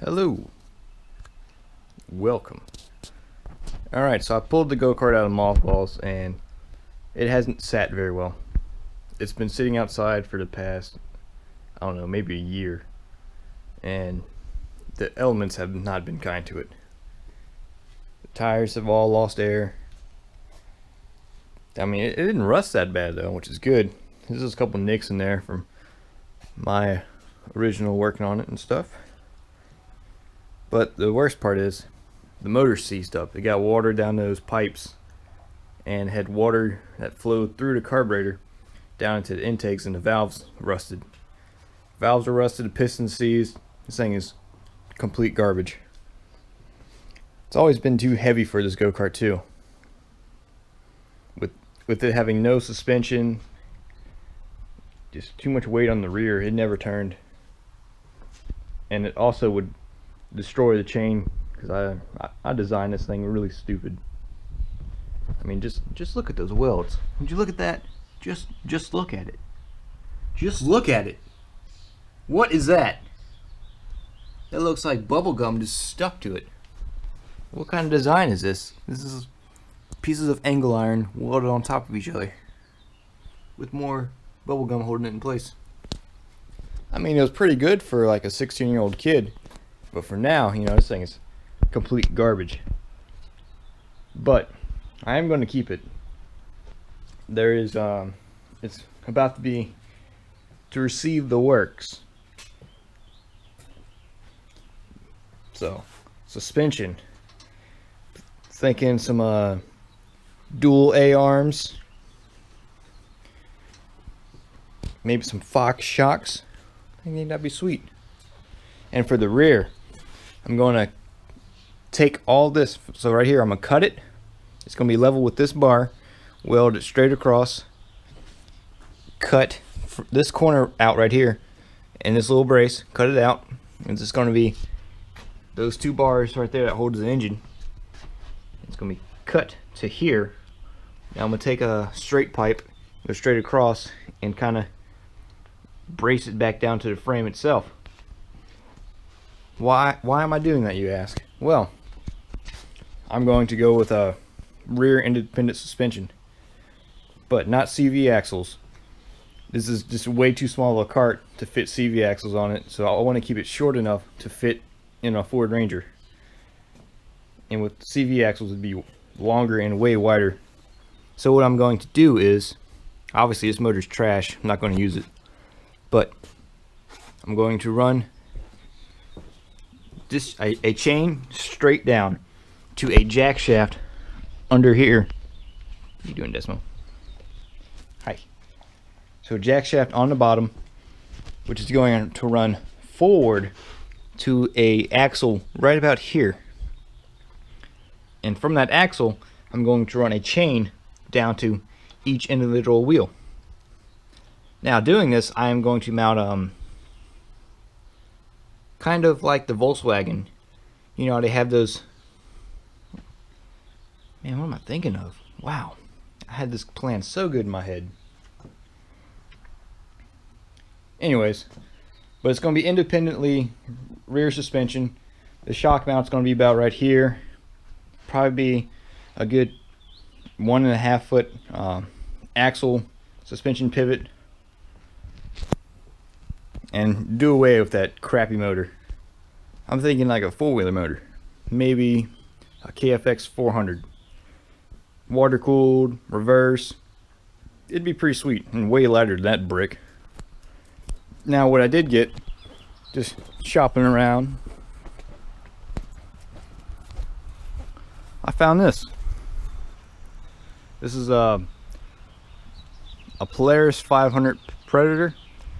Hello. Welcome. Alright, so I pulled the go-kart out of mothballs and it hasn't sat very well. It's been sitting outside for the past, I don't know, maybe a year. And the elements have not been kind to it. The tires have all lost air. I mean, it didn't rust that bad though, which is good. There's just a couple nicks in there from my original working on it and stuff. But the worst part is the motor seized up. It got water down those pipes and had water that flowed through the carburetor down into the intakes, and the valves rusted. Valves are rusted, the pistons seized. This thing is complete garbage. It's always been too heavy for this go-kart too. With it having no suspension, just too much weight on the rear, it never turned. And it also would destroy the chain, because I designed this thing really stupid. I mean, just look at those welds. Would you look at that? Just look at it. Just look at it. What is that? That looks like bubble gum just stuck to it. What kind of design is this? This is pieces of angle iron welded on top of each other with more bubble gum holding it in place. I mean, it was pretty good for like a 16-year-old kid. But for now, you know, this thing is complete garbage. But I am going to keep it. There is, it's about to receive the works. So, suspension. Thinking some dual A-arms. Maybe some Fox shocks. I think that'd be sweet. And for the rear, I'm going to take all this, so right here I'm going to cut it. It's going to be level with this bar, weld it straight across, cut this corner out right here, and this little brace, cut it out. And it's going to be those two bars right there that holds the engine. It's going to be cut to here. Now I'm going to take a straight pipe, go straight across, and kind of brace it back down to the frame itself. Why am I doing that, you ask? Well, I'm going to go with a rear independent suspension, but not CV axles. This is just way too small of a cart to fit CV axles on it, so I want to keep it short enough to fit in a Ford Ranger. And with CV axles, it'd be longer and way wider. So what I'm going to do is, obviously this motor's trash, I'm not going to use it, but I'm going to run a chain straight down to a jack shaft under here. What are you doing, Desmo? Hi. So jack shaft on the bottom, which is going to run forward to a axle right about here. And from that axle, I'm going to run a chain down to each individual wheel. Now doing this, I am going to mount kind of like the Volkswagen. You know, they have those... Man, what am I thinking of? Wow. I had this plan so good in my head. Anyways, but it's going to be independently rear suspension. The shock mount's going to be about right here. Probably be a good 1.5 foot axle suspension pivot. And do away with that crappy motor. I'm thinking like a four-wheeler motor. Maybe a KFX 400. Water-cooled, reverse. It'd be pretty sweet and way lighter than that brick. Now what I did get, just shopping around, I found this. This is a Polaris 500 Predator.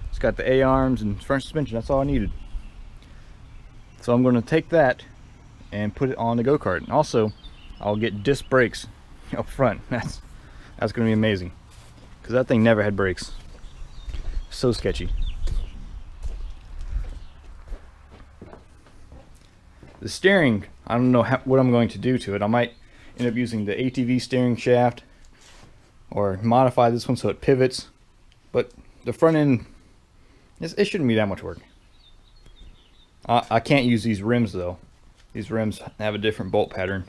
It's got the A-arms and front suspension. That's all I needed. So I'm going to take that and put it on the go-kart. And also, I'll get disc brakes up front. That's going to be amazing, because that thing never had brakes. So sketchy. The steering, I don't know what I'm going to do to it. I might end up using the ATV steering shaft or modify this one so it pivots. But the front end, it shouldn't be that much work. I can't use these rims though. These rims have a different bolt pattern,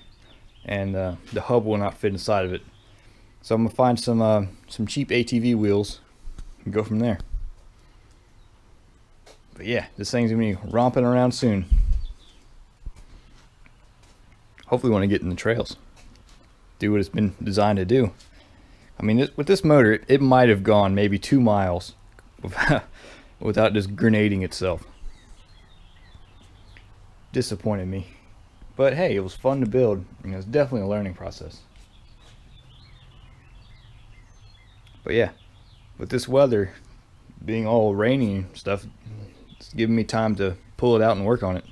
and the hub will not fit inside of it. So I'm gonna find some cheap ATV wheels and go from there. But yeah, this thing's gonna be romping around soon. Hopefully when I get in the trails, do what it's been designed to do. I mean, with this motor, it might have gone maybe 2 miles without just grenading itself. Disappointed me. But hey, it was fun to build. You know, it's definitely a learning process. But yeah, with this weather being all rainy and stuff, it's giving me time to pull it out and work on it.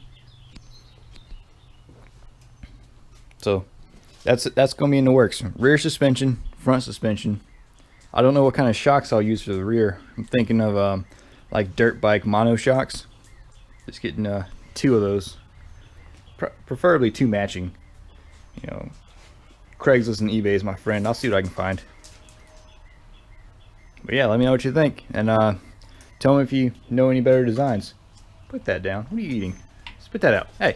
So that's gonna be in the works. Rear suspension, front suspension. I don't know what kind of shocks I'll use for the rear. I'm thinking of like dirt bike mono shocks. Just getting 2 of those, preferably 2 matching. You know, Craigslist and eBay is my friend. I'll see what I can find. But yeah, let me know what you think, and tell me if you know any better designs. Put that down. What are you eating? Spit that out. Hey.